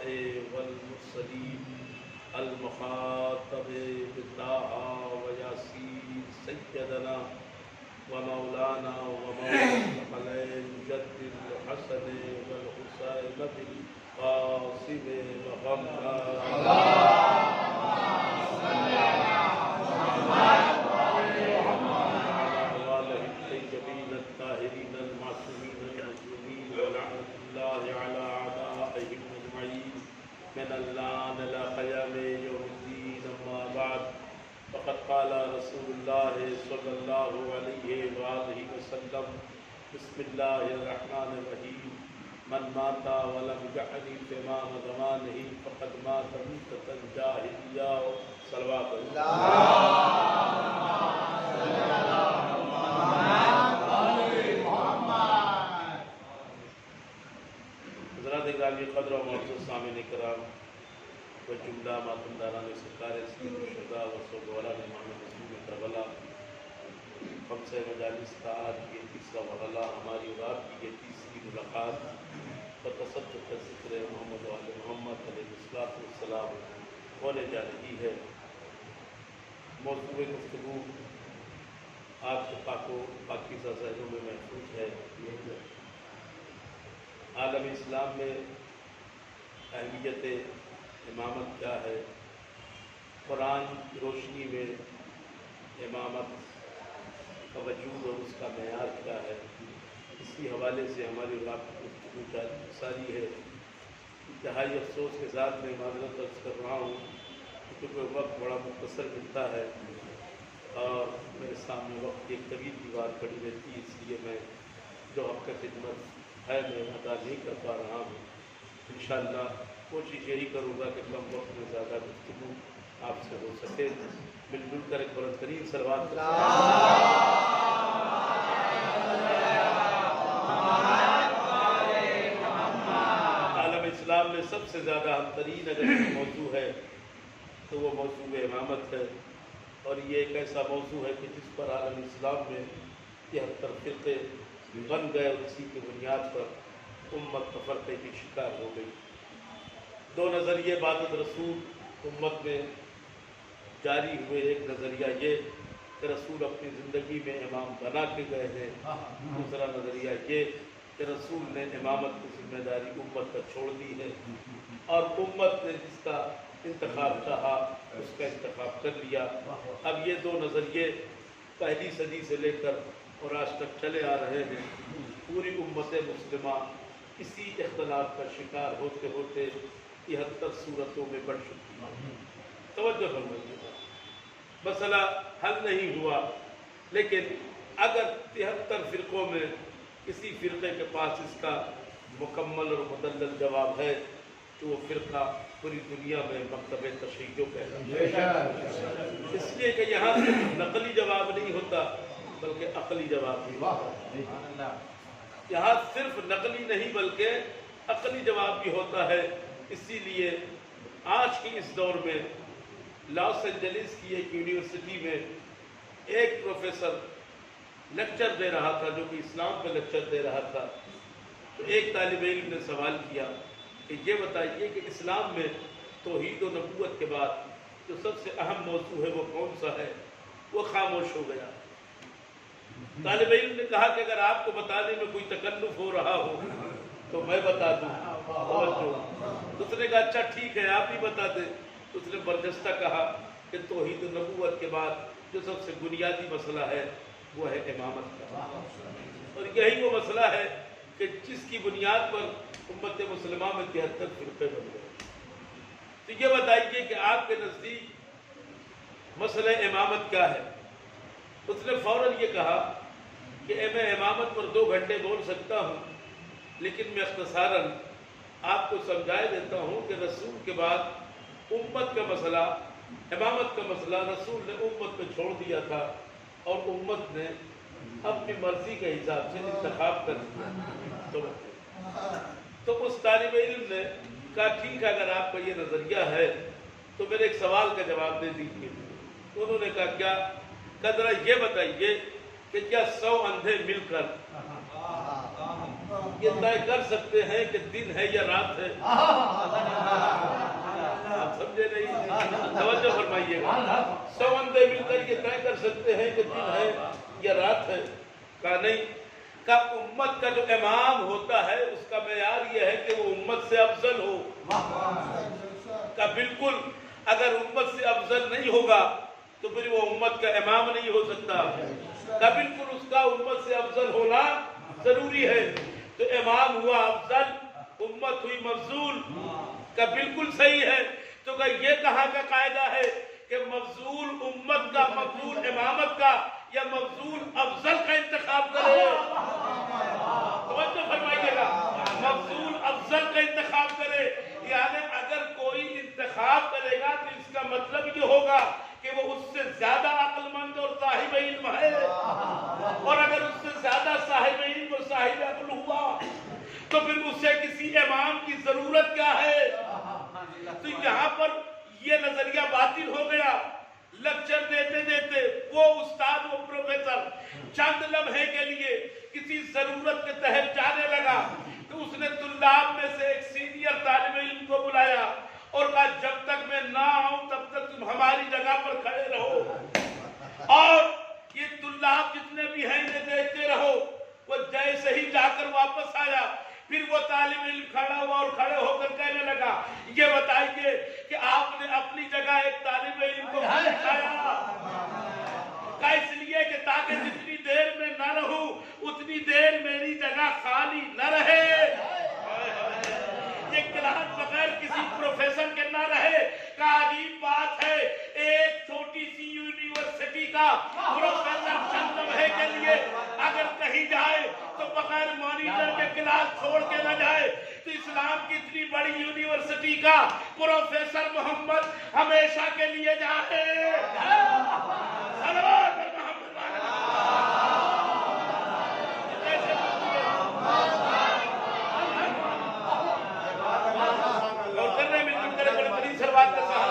والمرسلين المخاطب بالطه وياسين سيدنا ومولانا ومولانا جد الحسن والحسين بالقاسم وغمزة الطيبين الطاهرين المعصومين المظلومين ولعنة الله على أعدائهم أجمعين من الآن إلى قيام يوم الدين. أما بعد فقد قال رسول الله صلى الله عليه وآله وسلم: بسم الله الرحمن الرحيم. من مات ولم يعرف تمام زمانه فقد مات موتة جاهلية. صلوات اللہ. حضرات گرامی قدر و معزز سامعین کرام و جملہ ماتمداران سرکار سید الشہداء و سوگواران امام رسول کربلا، ہم سے مجالس کا آج یہ تیسرا مرحلہ، ہماری اور آپ کی یہ تیسری ملاقات بتصدق ذکر محمد و آل محمد علیہ السلام ہونے جا رہی ہے. موضوع گفتگو آپ کے پاک و پاکیزہ ذہنوں میں محفوظ ہے. عالم اسلام میں اہمیت امامت کیا ہے، قرآن کی روشنی میں امامت کا وجود اور اس کا معیار کیا ہے، اسی حوالے سے ہماری اور آپ کی گفتگو ساری ہے. انتہائی افسوس کے ساتھ میں معذرت عرض کر رہا ہوں کیونکہ وقت بڑا مختصر ملتا ہے اور میرے سامنے وقت کی ایک طویل دیوار کھڑی رہتی ہے، اس لیے میں جو آپ کا خدمت ہے میں ادا نہیں کر پا رہا ہوں. انشاءاللہ کوشش یہی کروں گا کہ کم وقت میں زیادہ گفتگو آپ سے ہو سکے. مل جل کر ایک بلند ترین صلوات. عالم اسلام میں سب سے زیادہ اہم ترین اگر موضوع ہے تو وہ موضوع امامت ہے، اور یہ ایک ایسا موضوع ہے کہ جس پر عالم اسلام میں 73 فرقے بن گئے اور اسی کی بنیاد پر امت تفرقے کی شکار ہو گئی. دو نظریے بعد رسول امت میں جاری ہوئے. ایک نظریہ یہ کہ رسول اپنی زندگی میں امام بنا کے گئے ہیں، دوسرا نظریہ یہ کہ رسول نے امامت کی ذمہ داری امت پر چھوڑ دی ہے اور امت نے جس کا انتخاب چاہا اس کا انتخاب کر لیا. اب یہ دو نظریے پہلی صدی سے لے کر اور آج تک چلے آ رہے ہیں. پوری امت مسلمہ اسی اختلاف کا شکار ہوتے ہوتے 73 صورتوں میں بڑھ چکی ہے. توجہ فرمائیے، مسئلہ حل نہیں ہوا، لیکن اگر 73 فرقوں میں کسی فرقے کے پاس اس کا مکمل اور مدلل جواب ہے تو وہ فرقہ پوری دنیا میں مکتب تشیع کہتا ہے. اس لیے کہ یہاں صرف نقلی جواب نہیں ہوتا بلکہ عقلی جواب بھی ہوتا ہے. یہاں صرف نقلی نہیں بلکہ عقلی جواب بھی ہوتا ہے. اسی لیے آج کی اس دور میں لاس اینجلس کی ایک یونیورسٹی میں ایک پروفیسر لیکچر دے رہا تھا جو کہ اسلام پہ لیکچر دے رہا تھا. تو ایک طالب علم نے سوال کیا کہ یہ بتائیے کہ اسلام میں توحید و نبوت کے بعد جو سب سے اہم موضوع ہے وہ کون سا ہے؟ وہ خاموش ہو گیا. طالب علم نے کہا کہ اگر آپ کو بتانے میں کوئی تکلف ہو رہا ہو تو میں بتا دوں. اس نے کہا اچھا ٹھیک ہے آپ ہی بتا دیں. اس نے برجستہ کہا کہ توحید و نبوت کے بعد جو سب سے بنیادی مسئلہ ہے وہ ہے امامت کا، اور یہی وہ مسئلہ ہے کہ جس کی بنیاد پر امت مسلمہ میں 73 فرقے بن گئے. تو یہ بتائیے کہ آپ کے نزدیک مسئلہ امامت کیا ہے؟ اس نے فوراً یہ کہا کہ میں امامت پر 2 گھنٹے بول سکتا ہوں، لیکن میں اختصاراً آپ کو سمجھائے دیتا ہوں کہ رسول کے بعد امت کا مسئلہ، امامت کا مسئلہ رسول نے امت پہ چھوڑ دیا تھا اور امت نے اپنی مرضی کے حساب سے انتخاب کر دیا. تو اس طالب علم نے کہا ٹھیک ہے اگر آپ کا یہ نظریہ ہے تو میرے ایک سوال کا جواب دے دیجیے. انہوں نے کہا کیا؟ کہ ذرا یہ بتائیے کہ کیا 100 اندھے مل کر یہ طے کر سکتے ہیں کہ دن ہے یا رات ہے؟ بندے نہیں. توجہ فرمائیے گا. 100 بندے مل کر یہ طے کر سکتے ہیں کہ دن ہے یا رات ہے؟ کہا نہیں. کا امت کا جو امام ہوتا ہے اس کا معیار یہ ہے کہ وہ امت سے افضل ہو. کا بالکل اگر امت سے افضل نہیں ہوگا تو پھر وہ امت کا امام نہیں ہو سکتا. کا بالکل اس کا امت سے افضل ہونا ضروری ہے. تو امام ہوا افضل, امت ہوئی مفضول. کا بالکل صحیح ہے. تو کہ یہ کہاں کا قاعدہ ہے کہ مفضول امت کا, مفضول امامت کا یا مفضول افضل کا انتخاب کرے؟ توجہ فرمائیے گا. مفضول افضل کا انتخاب کرے, یعنی اگر کوئی انتخاب کرے گا تو اس کا مطلب یہ ہوگا کہ وہ اس سے زیادہ عقل مند اور صاحب علم ہے. اور اگر اس سے زیادہ صاحب علم اور صاحب عقل ہوا تو پھر اسے کسی امام کی ضرورت کیا ہے؟ تو یہاں پر یہ نظریہ باطل ہو گیا. لیکچر دیتے دیتے وہ استاد, وہ پروفیسر چند لمحے کے لیے کسی ضرورت کے تحت جانے لگا تو اس نے طلاب میں سے ایک سینئر طالب علم کو بلایا اور کہا جب تک میں نہ آؤں تب تک تم ہماری جگہ پر کھڑے رہو اور یہ طلاب جتنے بھی ہیں انہیں دیکھتے رہو. وہ جیسے ہی جا کر واپس آیا پھر وہ طالب علم کھڑا ہوا اور کھڑے ہو کر کہنے لگا یہ بتائیے کہ آپ نے اپنی جگہ ایک طالب علم کو دکھایا. اس لیے کہ تاکہ جتنی دیر میں نہ رہوں اتنی دیر میری جگہ خالی نہ رہے. یہ کلاس بغیر کسی پروفیسر کے نہ رہے. کا عجیب بات ہے, ایک چھوٹی سی یونیورسٹی کا پروفیسر چند لمحے کے لیے اگر کہیں جائے تو بغیر مانیٹر کے کلاس چھوڑ کے نہ جائے. تو اسلام کی اتنی بڑی یونیورسٹی کا پروفیسر محمد ہمیشہ کے لیے جائے. صلوات محمد اور کر رہے مل کر بڑے بڑی سروات کے ساتھ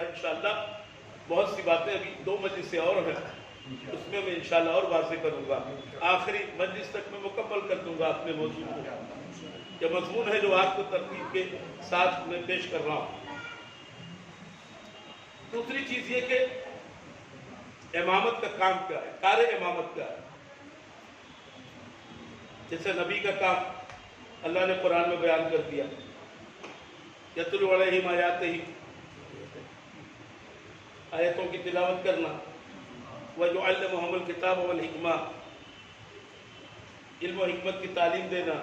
انشاءاللہ. بہت سی باتیں ابھی 2 مجلسیں اور ہیں, اس میں انشاءاللہ اور واضح کروں گا. آخری مجلس تک میں مکمل کر دوں گا اپنے موضوع کو. یہ مضمون ہے جو آپ کو ترتیب کے ساتھ میں پیش کر رہا ہوں. دوسری چیز یہ کہ امامت کا کام کیا ہے, کار امامت کیا ہے. جیسے نبی کا کام اللہ نے قرآن میں بیان کر دیا, یتلو علیہم آیاتہ, آیتوں کی تلاوت کرنا, وَيُعَلِّمُهُمُ الْكِتَابَ وَالْحِکْمَةَ, علم و حکمت کی تعلیم دینا,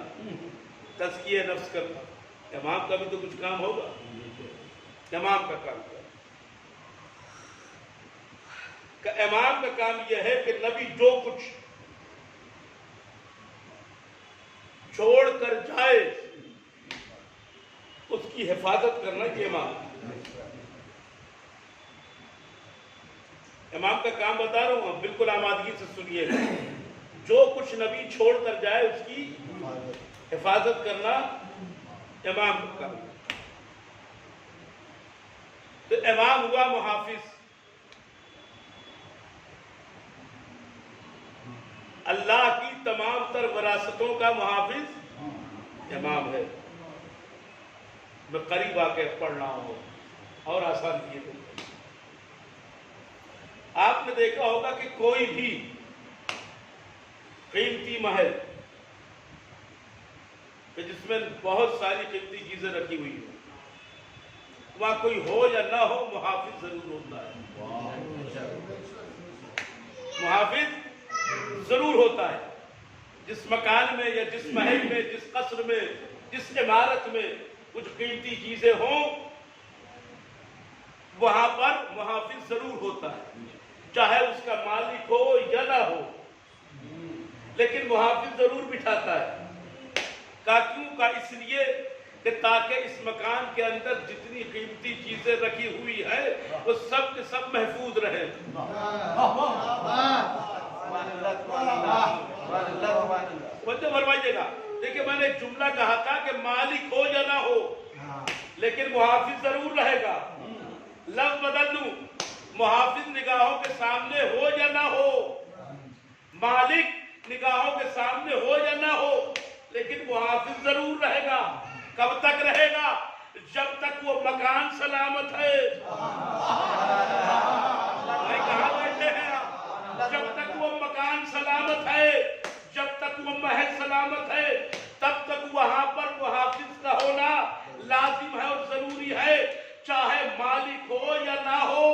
تزکیہ نفس کرنا. امام کا بھی تو کچھ کام ہوگا. امام کا کام کیا کہ امام کا کام یہ ہے کہ نبی جو کچھ چھوڑ کر جائے اس کی حفاظت کرنا. یہ امام کا کام بتا رہا ہوں, بالکل آمادگی سے سنیے. جو کچھ نبی چھوڑ کر جائے اس کی حفاظت کرنا امام کا کام. تو امام ہوا محافظ. اللہ کی تمام تر وراثتوں کا محافظ امام ہے. میں قریب آ کے پڑھ رہا ہوں اور آسان کیے تو آپ نے دیکھا ہوگا کہ کوئی بھی قیمتی محل کہ جس میں بہت ساری قیمتی چیزیں رکھی ہوئی ہیں, وہاں کوئی ہو یا نہ ہو محافظ ضرور ہوتا ہے. محافظ ضرور ہوتا ہے. جس مکان میں یا جس محل میں, جس قصر میں, جس عمارت میں کچھ قیمتی چیزیں ہوں وہاں پر محافظ ضرور ہوتا ہے, چاہے اس کا مالک ہو یا نہ ہو, لیکن محافظ ضرور بٹھاتا ہے. کیوں کا اس لیے کہ تاکہ اس مکان کے اندر جتنی قیمتی چیزیں رکھی ہوئی ہیں وہ سب کے سب محفوظ رہیں. وجہ فرمائیے گا. دیکھیں میں نے ایک جملہ کہا تھا کہ مالک ہو یا نہ ہو لیکن محافظ ضرور رہے گا. لفظ بدل دوں، محافظ نگاہوں کے سامنے ہو یا نہ ہو، مالک نگاہوں کے سامنے ہو یا نہ ہو، لیکن محافظ ضرور رہے گا۔ کب تک رہے گا؟ جب تک وہ مکان سلامت ہے۔ بھائی کہاں بیٹھے ہیں آپ؟ جب تک وہ مکان سلامت ہے، جب تک وہ محل سلامت ہے، تب تک وہاں پر محافظ کا ہونا لازم ہے اور ضروری ہے، چاہے مالک ہو یا نہ ہو۔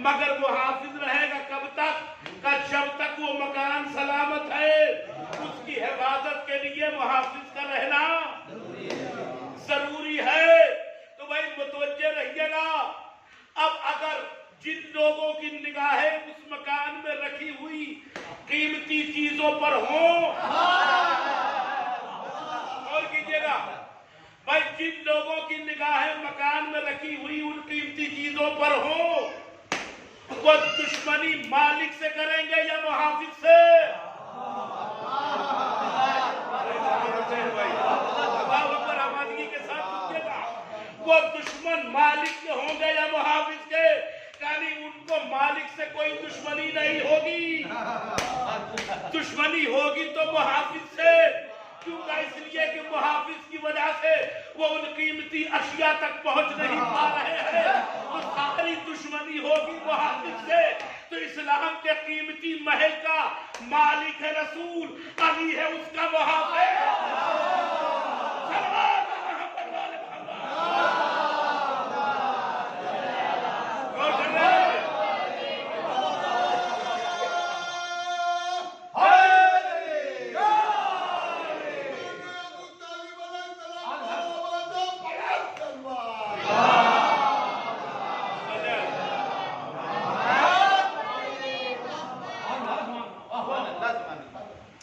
مگر محافظ رہے گا کب تک؟ کہ جب تک وہ مکان سلامت ہے، اس کی حفاظت کے لیے محافظ کا رہنا ضروری ہے۔ تو بھائی متوجہ رہیے گا، اب اگر جن لوگوں کی نگاہیں اس مکان میں رکھی ہوئی قیمتی چیزوں پر ہوں، اور کیجئے گا بھائی، جن لوگوں کی نگاہیں مکان میں رکھی ہوئی ان قیمتی چیزوں پر ہوں، وہ دشمنی مالک سے کریں گے یا محافظ سے؟ وہ دشمن مالک کے ہوں گے یا محافظ کے؟ یعنی ان کو مالک سے کوئی دشمنی نہیں ہوگی، دشمنی ہوگی تو محافظ سے۔ کیونکہ اس لیے کہ محافظ کی وجہ سے وہ ان قیمتی اشیاء تک پہنچ نہیں پا رہے ہیں، تو ساری دشمنی ہوگی محافظ سے۔ تو اسلام کے قیمتی محل کا مالک ہے رسول، علی ہے اس کا محافظ۔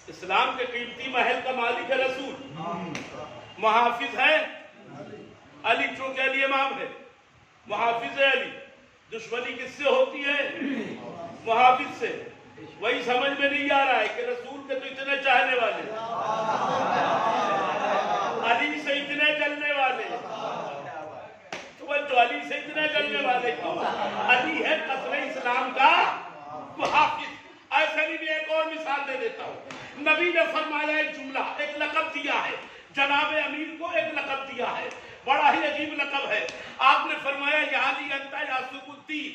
اسلام کے قیمتی محل کا مالک ہے رسول، محافظ ہے علی، چونکہ علی امام ہے، محافظ ہے علی۔ دشمنی کس سے ہوتی ہے؟ محافظ سے۔ وہی سمجھ میں نہیں آ رہا ہے کہ رسول کے تو اتنے چاہنے والے، علی سے اتنے جلنے والے، تو علی سے اتنے جلنے والے کیوں؟ علی ہے قصر اسلام کا محافظ۔ ایسے بھی ایک اور مثال دے دیتا ہوں، نبی نے فرمایا ایک جملہ، ایک لقب دیا ہے جناب امیر کو، ایک لقب دیا ہے، بڑا ہی عجیب لقب ہے۔ آپ نے فرمایا یا علی انت یاسوب الدین،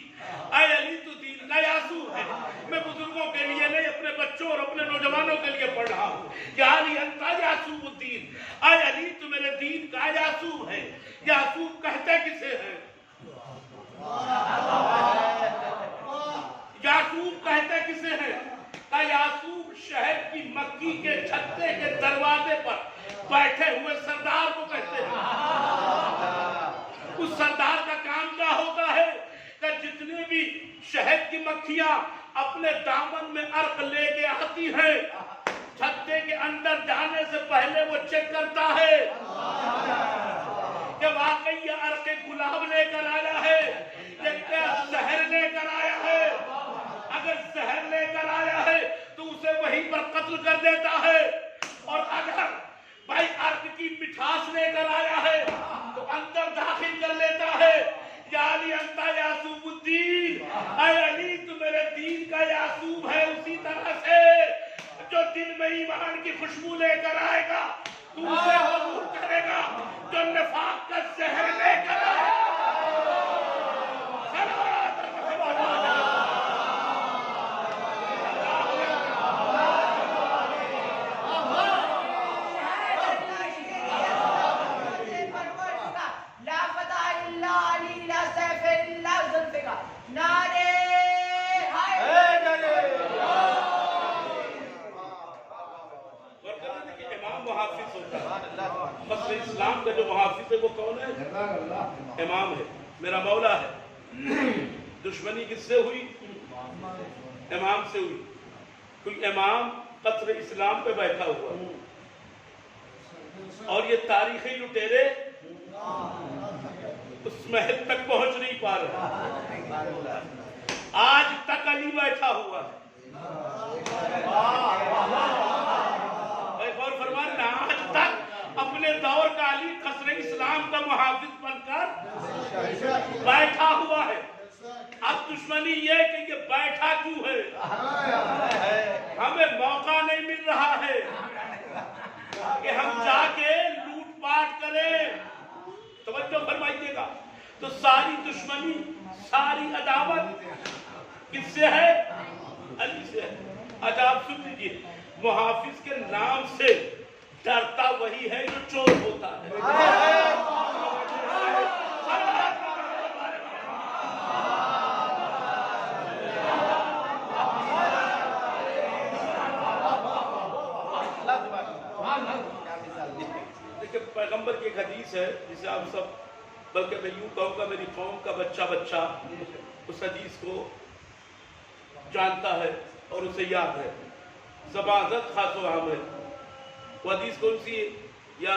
اے علی تو دین کا یاسوب ہے۔ میں بزرگوں کے لیے نہیں، اپنے بچوں اور اپنے نوجوانوں کے لیے پڑھ رہا ہوں، یا علی انت یاسوب الدین، اے علی تو میرے دین کا یاسوب ہے۔ یاسوب کہتے کسے ہیں؟ یاسوب کہتے کسے ہیں؟ کہ یاسوب شہر کی مکی کے چھتے کے دروازے پر بیٹھے ہوئے سردار کو کہتے ہیں۔ اس سردار کا کام کیا ہوتا ہے کہ جتنے بھی شہد کی مکھیاں اپنے دامن میں عرق لے کے آتی ہیں، چھتے کے اندر جانے سے پہلے وہ چیک کرتا ہے کہ واقعی یہ عرق گلاب لے کر آیا ہے یا کیا زہر لے کر آیا ہے۔ اگر زہر لے کر آیا ہے تو اسے وہیں پر قتل کر دیتا ہے، اور اگر بھائی عرق کی مٹھاس لے کر آیا ہے تو اندر داخل کر لیتا ہے۔ یا علی انت یاسوب الدین، اے علی تو میرے دین کا یاسوب ہے۔ اسی طرح سے جو دل میں ایمان کی خوشبو لے کر آئے گا تو اسے قبول کرے گا، جو نفاق کا زہر لے کر آئے گا۔ اسلام کا جو محافظ ہے وہ کون ہے؟ امام ہے، میرا مولا ہے۔ دشمنی کس سے ہوئی؟ امام سے ہوئی، کوئی امام قصر اسلام پہ بیٹھا ہوا، اور یہ تاریخی لٹیرے اس محل تک پہنچ نہیں پا رہے۔ آج تک علی بیٹھا ہوا ہے، غور فرما رہے ہیں، آج تک اپنے دور کا علی قصر اسلام کا محافظ بن کر بیٹھا ہوا دشمنی یہ کہ یہ بیٹھا کیوں ہے، ہمیں موقع نہیں مل رہا ہے کہ ہم جا کے لوٹ پاٹ کریں. توجہ فرمائیے گا. تو ساری دشمنی، ساری عداوت کس سے ہے؟ علی سے ہے. اچھا آپ سن لیجیے، محافظ کے نام سے ڈرتا وہی ہے جو چور ہوتا ہے. دیکھیں پیغمبر کی ایک حدیث ہے جسے آپ سب، بلکہ میں یوں کہوں گا میری قوم کا بچہ بچہ اس حدیث کو جانتا ہے اور اسے یاد ہے. زبازت خاص و عام ہے. وہ حدیث کون سی ہے؟ یا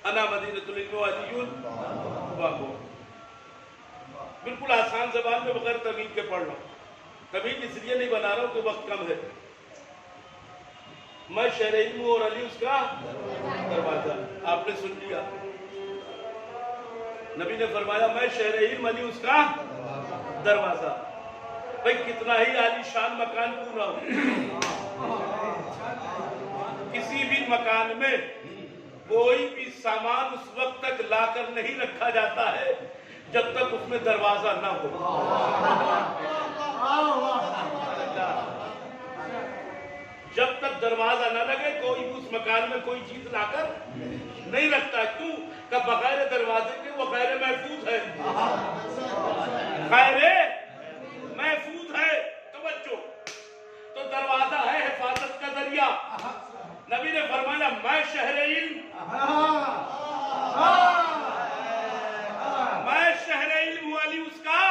انا مدینۃ العلم و علی باب. بالکل آسان زبان میں بغیر تمہید کے پڑھ رہا ہوں. تمہید اس لیے نہیں بنا رہا ہوں کہ وقت کم ہے. میں شہر علم اور علی اس کا دروازہ. آپ نے سن لیا، نبی نے فرمایا میں شہر علم، علی اس کا دروازہ. بھائی کتنا ہی عالی شان مکان کیوں نہ ہو، کسی بھی مکان میں کوئی بھی سامان اس وقت تک لا کر نہیں رکھا جاتا ہے جب تک اس میں دروازہ نہ ہو. جب تک دروازہ نہ لگے کوئی اس مکان میں کوئی چیز لا کر نہیں رکھتا. کیوں کہ بغیر دروازے کے وہ غیر محفوظ ہے. غیر محفوظ ہے. توجہ. تو دروازہ ہے حفاظت کا ذریعہ. نبی نے فرمایا میں شہر علم، میں شہر علم والی اس کا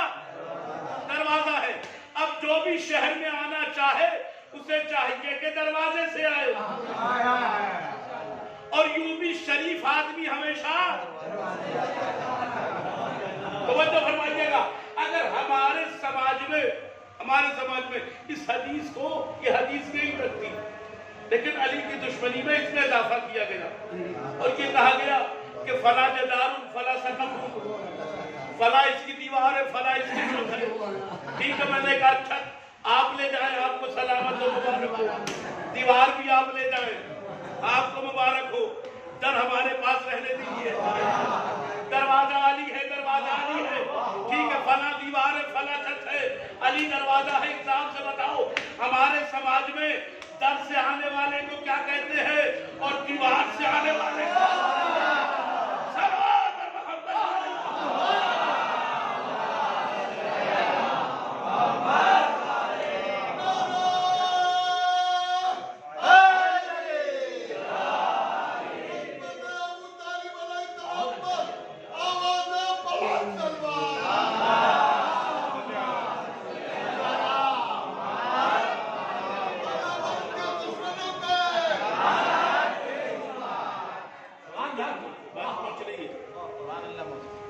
دروازہ ہے. اب جو بھی شہر میں آنا چاہے اسے چاہیے کہ دروازے سے آئے. اور یوں بھی شریف آدمی ہمیشہ توجہ فرمائیے گا. اگر ہمارے سماج میں اس حدیث کو، یہ حدیث نہیں رکھتی، لیکن علی کی دشمنی میں اس میں اضافہ کیا گیا اور یہ کہا گیا کہ فلاں جدار فلاں سقف، فلاں اس کی دیوار ہے، فلاں اس کی چھت ہے. ٹھیک ہے، میں نے کہا چھت آپ لے جائیں، آپ کو سلامت و مبارک ہو. دیوار بھی آپ لے جائیں، آپ کو مبارک ہو. در ہمارے پاس رہنے دیجیے. دروازہ علی ہے، دروازہ علی ہے. ٹھیک ہے، فلاں دیوار ہے، فلاں چھت ہے، علی دروازہ ہے. انصاف سے بتاؤ ہمارے سماج میں در سے آنے والے کو کیا کہتے ہیں اور دیوار سے آنے والے کو؟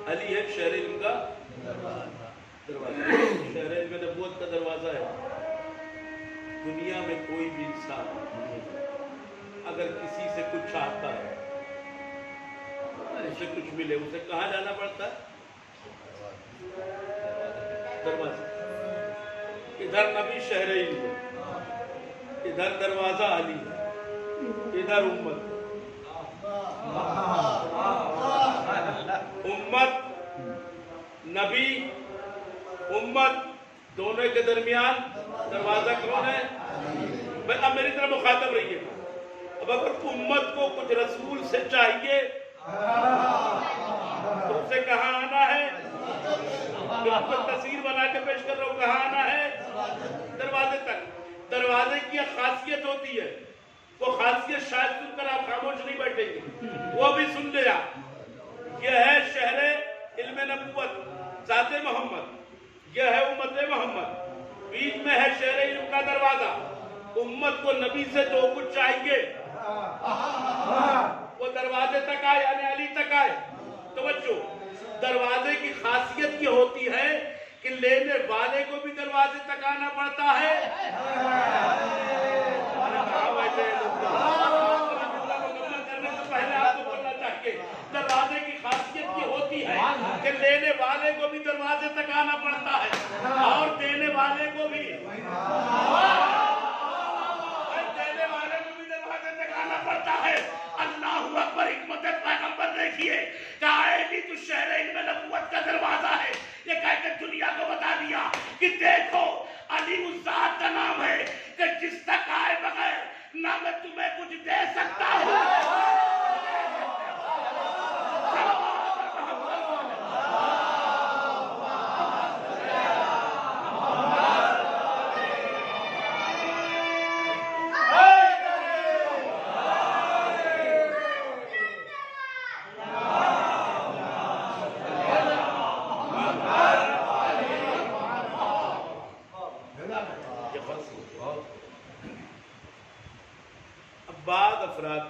علی ہے شہر علم کا دروازہ. شہر علم نبوت کا دروازہ ہے. دنیا میں کوئی بھی انسان اگر کسی سے کچھ چاہتا ہے، اسے کچھ ملے، اسے کہاں جانا پڑتا ہے؟ دروازہ. ادھر نبی شہر علم ہے، ادھر دروازہ علی ہے، ادھر امت. امت، نبی، امت دونوں کے درمیان دروازہ کون ہے؟ اب میری طرح مخاطب رہیے. اب اگر امت کو کچھ رسول سے چاہیے تو اسے کہاں آنا ہے؟ بالکل تصویر بنا کے پیش کر رہا ہوں، کہاں آنا ہے؟ دروازے تک. دروازے کی ایک خاصیت ہوتی ہے، وہ خاصیت شاید سن کر آپ خاموش نہیں بیٹھیں گے، وہ بھی سن لے آپ. یہ ہے شہر علم نبوت، ذات محمد. یہ ہے امت محمد. بیچ میں ہے شہر علم کا دروازہ. امت کو نبی سے جو کچھ چاہیے وہ دروازے تک آئے، یعنی علی تک آئے. توجہ. دروازے کی خاصیت یہ ہوتی ہے کہ لینے والے کو بھی دروازے تک آنا پڑتا ہے. پہلے آپ کو بولنا چاہیے دروازے کی خاصیت یہ ہوتی ہے کہ لینے والے کو بھی دروازے تک آنا پڑتا ہے اور دینے والے کو بھی پڑتا ہے. اللہ اکبر. حکمت پیغمبر دیکھیے کہ علی تو شہرین میں نبوت کا دروازہ ہے. یہ کہہ کے دنیا کو بتا دیا کہ دیکھو علی اس ذات کا نام ہے کہ جس تک آئے بغیر نہ میں تمہیں کچھ دے سکتا ہوں.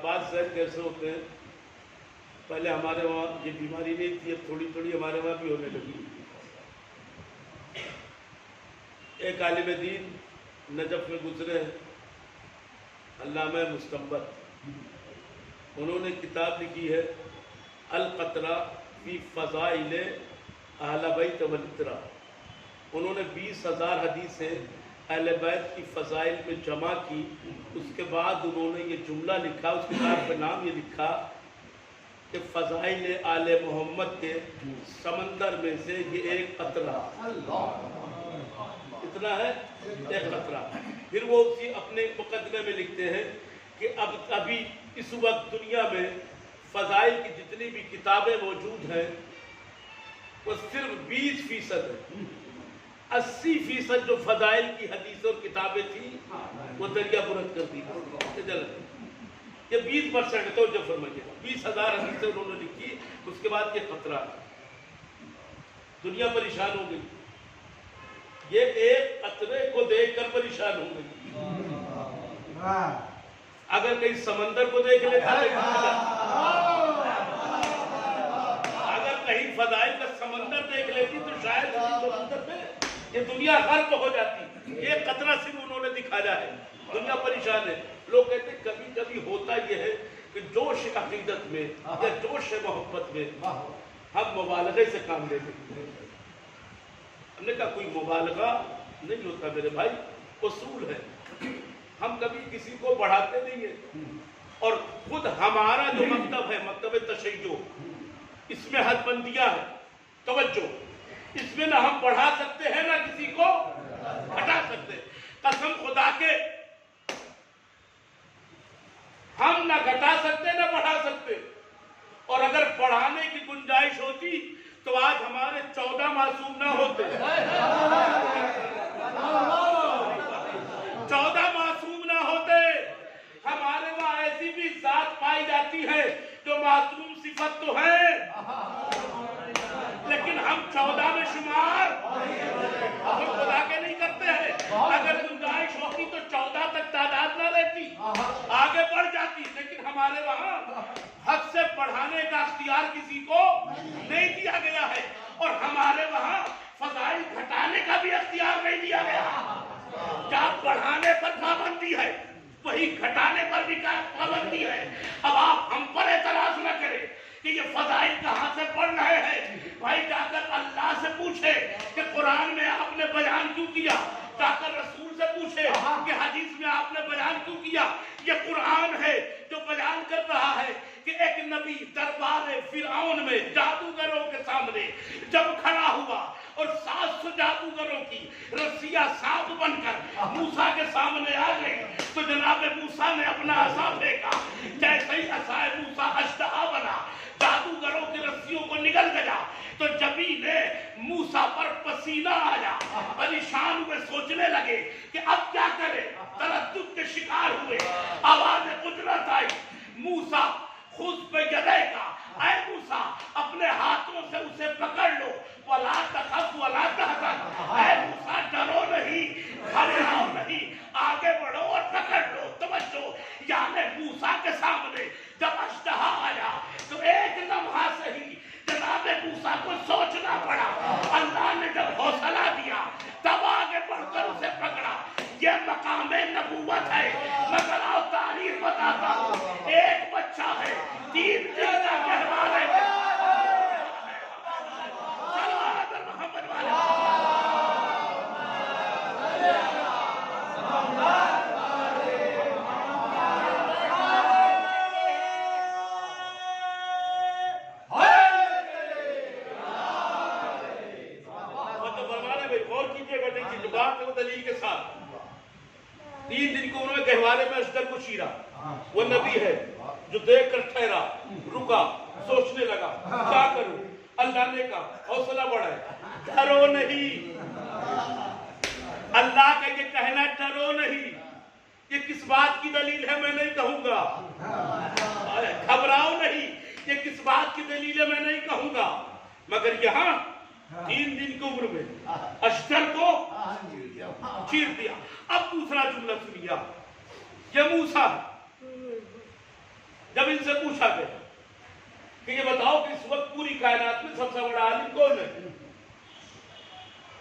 بعض ذہن کیسے ہوتے ہیں پہلے ہمارے وہاں یہ بیماری نہیں تھی اب تھوڑی تھوڑی ہمارے وہاں بھی ہونے لگی. ایک عالم دین نجف میں گزرے علامہ مستنبط. انہوں نے کتاب لکھی ہے القطرہ فی فضائل اہل بیت والترا. انہوں نے 20,000 حدیثیں اہل بیت کی فضائل میں جمع کی. اس کے بعد انہوں نے یہ جملہ لکھا, اس کتاب کا نام یہ لکھا کہ فضائل آل محمد کے سمندر میں سے یہ ایک قطرہ. اتنا ہے ایک قطرہ. پھر وہ اسی اپنے مقدمے میں لکھتے ہیں کہ ابھی اس وقت دنیا میں فضائل کی جتنی بھی کتابیں موجود ہیں وہ صرف 20% ہے. 80% جو فضائل کی حدیث اور کتابیں تھیں وہ دریا برد کر دی. یہ 20% تو جو فرمائیے 20,000 حدیثیں انہوں نے لکھی. اس کے بعد یہ قطرہ دنیا پریشان ہو گئی. یہ ایک قطرے کو دیکھ کر پریشان ہو گئی. اگر کہیں سمندر کو دیکھ لیتا اگر کہیں فضائل کا سمندر دیکھ لیتی تو شاید سمندر میں یہ دنیا غرق ہو جاتی. یہ قطرہ صرف انہوں نے دکھایا ہے. دنیا پریشان ہے. لوگ کہتے ہیں کبھی کبھی ہوتا یہ ہے کہ جوش عقیدت میں یا جوش محبت میں ہم مبالغے سے کام لے لیتے ہیں. ہم نے کہا کوئی مبالغہ نہیں ہوتا میرے بھائی, اصول ہے. ہم کبھی کسی کو بڑھاتے نہیں ہیں. اور خود ہمارا جو مکتب ہے مکتب تشیع اس میں حد بندیاں ہیں. توجہ, اس میں نہ ہم بڑھا سکتے ہیں نہ کسی کو ہٹا سکتے. قسم خدا کے ہم نہ گھٹا سکتے نہ بڑھا سکتے. اور اگر بڑھانے کی گنجائش ہوتی تو آج ہمارے 14 معصوم نہ ہوتے. 14 معصوم نہ ہوتے. ہمارے وہاں ایسی بھی ذات پائی جاتی ہے جو معصوم صفت تو ہے لیکن ہم 14 میں شمار ہم خدا کے نہیں کرتے ہیں. اگر گنجائش ہوتی تو 14 تک تعداد نہ رہتی, آگے بڑھ جاتی. لیکن ہمارے وہاں حد سے بڑھانے کا اختیار کسی کو نہیں دیا گیا ہے. اور ہمارے وہاں فضائل گھٹانے کا بھی اختیار نہیں دیا گیا. جہاں بڑھانے پر پابندی ہے وہی گھٹانے پر بھی پابندی ہے. اب آپ ہم پر اعتراض نہ کریں کہ یہ فضائل کہاں سے پڑھ رہے ہیں. بھائی جا کر اللہ سے پوچھے کہ قرآن میں آپ نے بیان کیوں کیا. جا کر رسول سے پوچھے کہ حدیث میں آپ نے بیان کیوں کیا. یہ قرآن ہے جو بیان کر رہا ہے کہ ایک نبی دربار فرعون میں جادوگروں کے سامنے جب کھڑا ہوا اور 700 جادوگروں کی رسیاں سانپ بن کر موسیٰ کے سامنے آ گئی تو جناب موسیٰ نے اپنا عصا پھینکا. جیسے ہی عصا موسیٰ اژدہا بنا جادوگروں کی رسیوں کو نگل گیا تو جبی نے موسیٰ پر پسینہ آیا. پریشان ہوئے سوچنے لگے کہ اب کیا کرے. تردد کے شکار ہوئے. آواز قدرت آئی موسیٰ خذ بیدیک, اے موسیٰ اپنے ہاتھوں سے اسے پکڑ لو. ولا تخف ولا تحزن, اے موسیٰ ڈرو نہیں گھبراؤ نہیں, آگے بڑھو اور پکڑ لو. توجہ, یعنی موسیٰ کے سامنے جب اژدہا آیا تو ایک لمحہ سے ہی جناب موسیٰ کو سوچنا پڑا. اللہ نے جب حوصلہ دیا تب آگے بڑھ کر اسے پکڑا. یہ مقام نبوت ہے. مگر آؤ تاریخ بتاتا ہوں. ایک بچہ ہے 3 دن کا کہنا ہے ایک بات ہے وہ دلیل کے ساتھ 3 دن کو انہوں نے گہوارے میں اشتر کو چیرا. وہ نبی ہے جو دیکھ کر ٹھہرا, رکا, سوچنے لگا کیا کروں. اللہ نے کہا حوصلہ بڑھائے, ڈرو نہیں. اللہ کا یہ کہنا ڈرو نہیں, یہ کس بات کی دلیل ہے میں نہیں کہوں گا. گھبراؤ نہیں, یہ کس بات کی دلیل ہے میں نہیں کہوں گا. مگر یہاں 3 دن کی عمر میں اشتر کو چیر دیا. اب دوسرا جملہ سنیا. یہ موسیٰ جب ان سے پوچھا گیا کہ یہ بتاؤ کہ اس وقت پوری کائنات میں سب سے بڑا عالم کون ہے,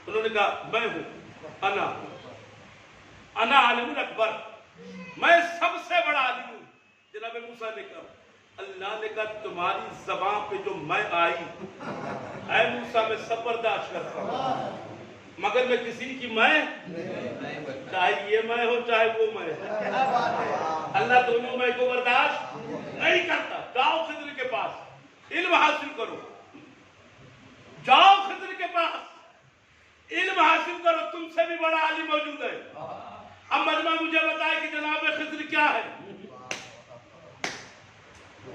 انہوں نے کہا میں ہوں, انا عالم الاکبر, میں سب سے بڑا عالم ہوں. جناب موسیٰ نے کہا, اللہ نے کہا تمہاری زبان پہ جو میں آئی اے موسیٰ میں سب برداشت کرتا ہوں, مگر میں کسی کی میں چاہے یہ میں ہو چاہے وہ میں. اللہ دونوں میں کو برداشت نہیں کرتا. جاؤ خضر کے پاس علم حاصل کرو, جاؤ خضر کے پاس علم حاصل کرو, تم سے بھی بڑا عالم موجود ہے. اب مجمع مجھے بتائے کہ جناب خضر کیا ہے,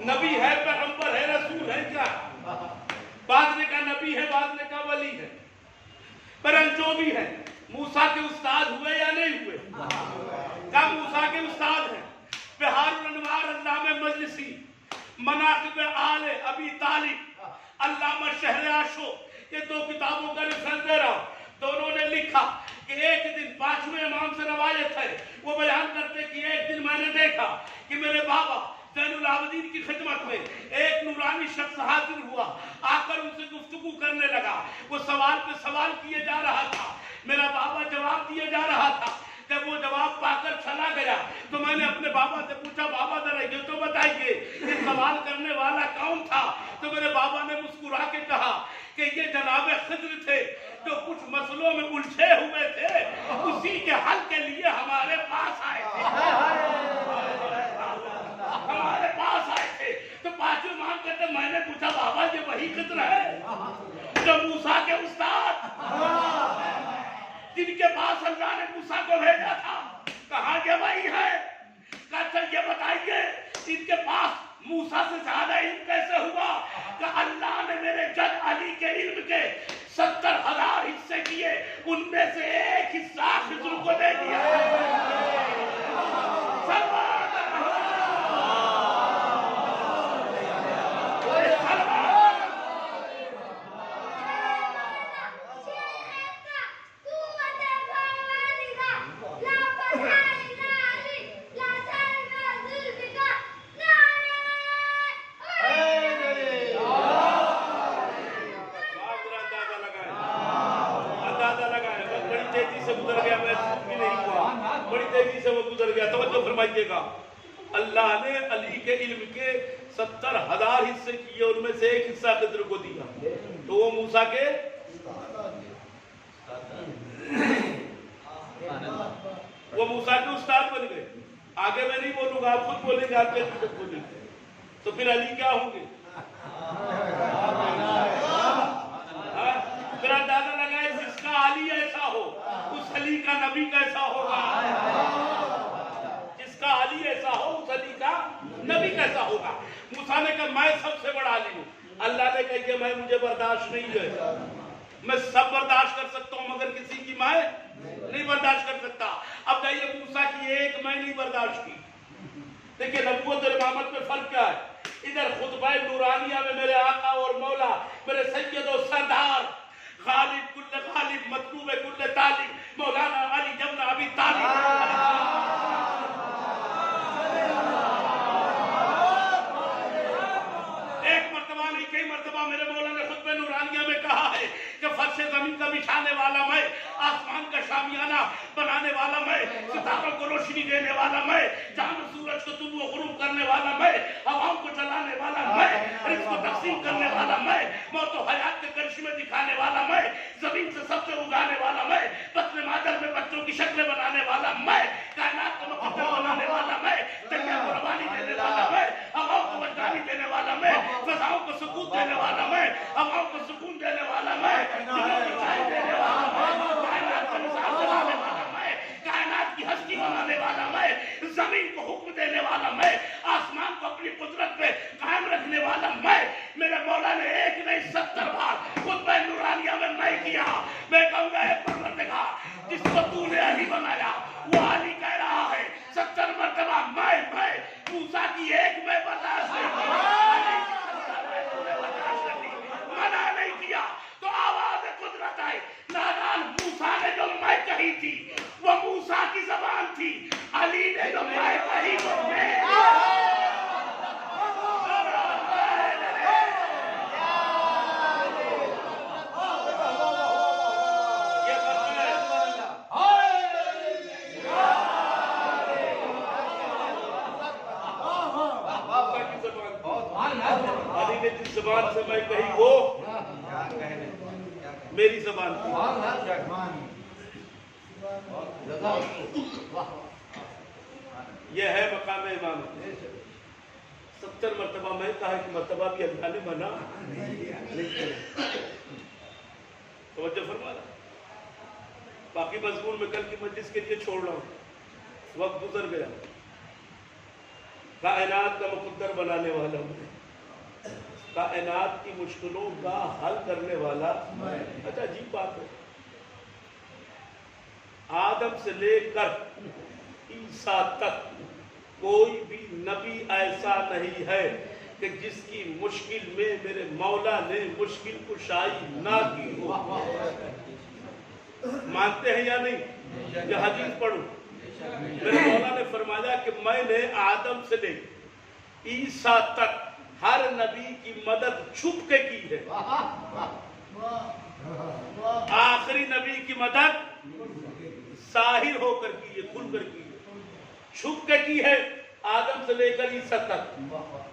نبی ہے, پیغمبر ہے, رسول ہے, کیا ہے؟ بعض نے کہا نبی ہے, بعض نے کہا ولی ہے, پرن جو بھی ہے موسیٰ کے استاد ہوئے یا نہیں ہوئے. کیا موسیٰ کے استاد ہیں؟ بہار الانوار علامہ مجلسی, مناقب آل ابی طالب, علامہ شہر عاشو, یہ 2 کتابوں کا ریفرنس دے رہا ہوں. دونوں نے لکھا کہ ایک دن 5ویں امام سے روایت ہے, وہ بیان کرتے کہ ایک دن میں نے دیکھا کہ میرے بابا زین العابدین کی خدمت میں ایک نورانی شخص حاضر ہوا, آ کر ان سے گفتگو کرنے لگا. وہ سوال پہ سوال کیے جا رہا تھا, میرا بابا جواب دیے جا رہا تھا. جب وہ جواب پا کر چلا گیا تو میں نے اپنے بابا سے پوچھا, بابا ذرا یہ تو بتائیے یہ سوال کرنے والا کون تھا. تو میرے بابا نے مسکرا کے کہا کہ یہ جناب خضر تھے جو کچھ مسئلوں میں الجھے ہوئے تھے, اسی کے حل کے لیے ہمارے پاس آئے تھے. تو 5ویں امام کہتے میں نے پوچھا بابا یہ وہی خضر ہے جو موسیٰ کے استاد, جن کے پاس اللہ نے موسیٰ کو بھیجا تھا. کہاں یہ وہی ہے؟ کہا یہ بتائیے ان کے پاس موسیٰ سے زیادہ علم کیسے ہوا؟ کہ اللہ نے میرے جد علی کے علم کے 70,000 حصے کیے, ان میں سے ایک حصہ خضر کو دے دیا. اللہ نے علی کے علم کے 70,000 حصے کیے, ان میں سے ایک حصہ خضر کو دیا. تو وہ موسیٰ کے استاد بن گئے. آگے میں نہیں بولوں گا, آپ خود بولیں گے, آپ کے بولیں گے. تو پھر علی کیا ہوں گے؟ پھر اندازہ لگائے جس کا علی ایسا ہو اس علی کا نبی کیسا ہوگا, جس کا علی ایسا ہو اس علی کا نبی کیسا ہوگا. موسیٰ نے کہا میں سب سے بڑا علی ہوں. اللہ نے کہا کہ میں مجھے برداشت نہیں ہے, میں سب برداشت کر سکتا ہوں مگر کسی کی میں نہیں برداشت کر سکتا. اب جائیے موسیٰ کی ایک میں نہیں برداشت کی. دیکھیں نبوت اور امامت میں فرق کیا ہے. ادھر خطبہ نورانیہ میں میرے آقا اور مولا, میرے سید و سردار, غالب کل غالب, مطلوب کل طالب, مولانا علی ابن ابی طالب. کئی مرتبہ میرے مولا نے خطبہ نورانیہ میں کہا ہے کہ فرش زمین کا بچھانے والا میں, آسمان کا شامیانہ بنانے والا میں, ستاروں کو روشنی دینے والا میں, چاند سورج کو طلوع و غروب کرنے والا میں, ہواؤں کو چلانے والا میں, رزق کو تقسیم کرنے والا میں, موت و حیات کے کرشمے دکھانے والا میں, زمین سے سب سے اگانے والا میں, بطن مادر میں بچوں کی شکلیں بنانے والا میں, کائنات کو مقدر بنانے والا میں, دریا کو روانی دینے والا میں, ہواؤں کو وجدانی دینے والا میں, فضاؤں کو سکون دینے والا میں, ہواؤں کو سکون دینے والا میں, دلوں کو چائے دینے والا میں, کائنات کا آئے. نادان موسیٰ نے جو میں کہی تھی وہ موسیٰ کی زبان تھی, علی نے جو میں کہی وہ میں. جس زبان سے میں کہی وہ میری زبان تھی. یہ ہے مقام امامت. 70 مرتبہ میں کہا کہ مرتبہ بھی اللہ نے منع نہیں کیا. توجہ فرما رہا. باقی مضمون میں کل کی مجلس کے لیے چھوڑ رہا ہوں, وقت گزر گیا. کائنات کا مقدر بنانے والا ہوں, کائنات کی مشکلوں کا حل کرنے والا. اچھا عجیب بات ہے, آدم سے لے کر عیسیٰ تک کوئی بھی نبی ایسا نہیں ہے کہ جس کی مشکل میں میرے مولا نے مشکل کشائی نہ کی ہو. مانتے ہیں یا نہیں؟ یہ حدیث پڑھو. میرے مولا نے فرمایا کہ میں نے آدم سے لے عیسیٰ تک ہر نبی کی مدد چھپ کے کی ہے. آخری نبی کی مدد ظاہر ہو کر کی ہے, کھل کر کی ہے. چھپ کے کی ہے آدم سے لے کر عیسیٰ تک.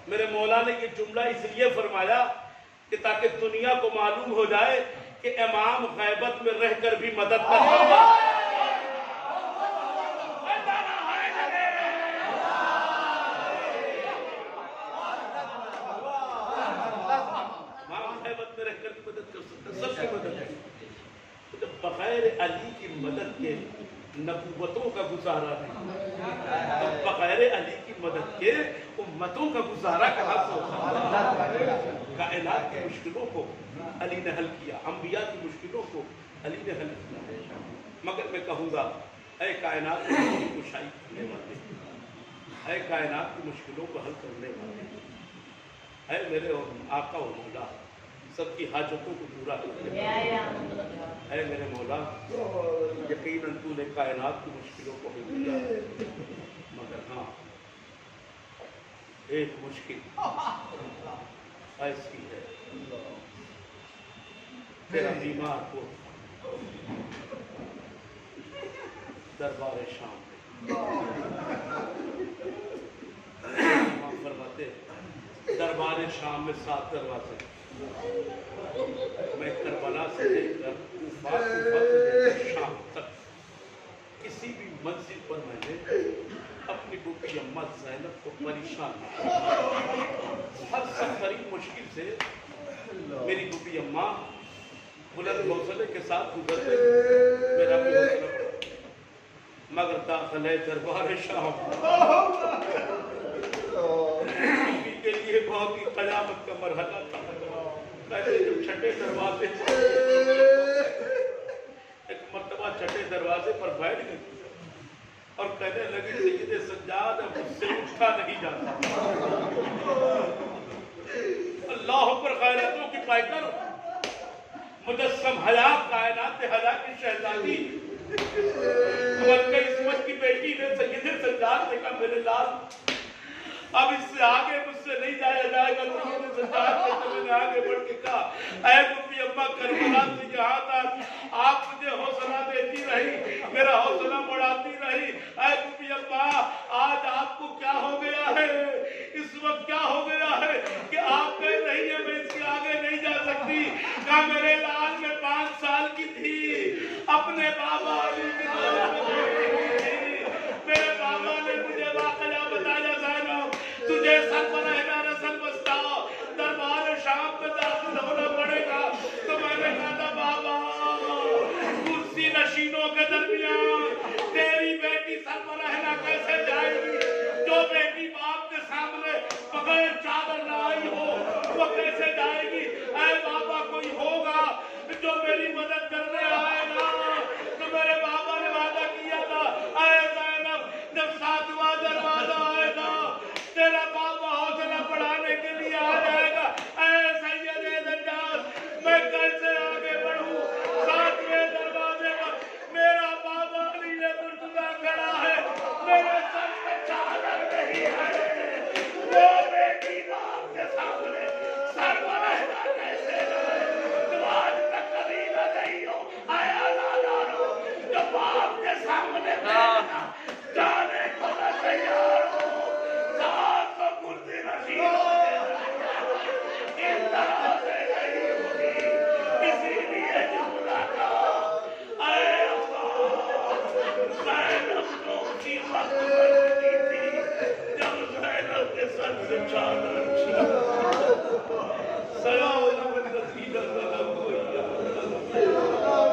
میرے مولا نے یہ جملہ اس لیے فرمایا کہ تاکہ دنیا کو معلوم ہو جائے کہ امام غیبت میں رہ کر بھی مدد کرتا ہے. سب کی مدد ہے. بغیر علی کی مدد کے نبوتوں کا گزارا نہیں. بغیر علی کی مدد کے امتوں کا گزارا کہاں سے ہوتا ہے؟ کائنات کی مشکلوں کو علی نے حل کیا, انبیاء کی مشکلوں کو علی نے حل کیا. مگر میں کہوں گا اے کائنات کی کشائی کرنے والے, اے کائنات کی مشکلوں کو حل کرنے والے, اے میرے آقا و مولا, سب کی حاجتوں کو پورا کرنے والے, اے میرے مولا یقیناً تو نے کائنات کی مشکلوں کو حل کیا. مگر ہاں ایک مشکل ایسی ہے, تیرا بیمار کو دربار شام فرماتے دربار شام میں 7 دروازے. میں کربلا سے لے کر کوفہ سے لے کر شام تک کسی بھی منزل پر میں نے اپنی بیٹی اماں زینب کو پریشان کیا. ہر سختری مشکل سے میری بیٹی اماں بلند حوصلے کے ساتھ گزرتے, میرا بھی حوصلہ بڑھا. مگر داخل ہے دربار شام کے لیے بہت ہی قیامت کا مرحلہ تھا. جب چھٹے دروازے ایک مرتبہ چھٹے دروازے پر بیٹھ گئی اور کہنے لگی سید سجاد اب مجھ سے اٹھا نہیں جاتا. اللہ پر غیرتوں کی پائکر مجسم حیات کائنات حیا کی شہزادی ملکہ عصمت کی بیٹی نے سید سجاد نے کہا میرے لال اب اس سے آگے مجھ سے نہیں جایا جائے گا. تو میں نے آگے بڑھ کے کہا اے بیٹی اماں کربلا سے یہاں تک آپ مجھے حوصلہ دیتی رہی, میرا حوصلہ بڑھاتی رہی. اے بیٹی اماں آج آپ کو کیا ہو گیا ہے, اس وقت کیا ہو گیا ہے کہ آپ کہہ رہی ہیں میں اس کے آگے نہیں جا سکتی. کہا میرے لال میں 5 سال کی تھی, اپنے بابا علی کی دور میں تھی. میرے بابا نے مجھے واقعہ بتایا زینب تجھے سر پر رہنا رسل بستا دربار شام میں داخل ہونا پڑے گا. تو میں نے کہا تھا بابا کرسی نشینوں کے درمیان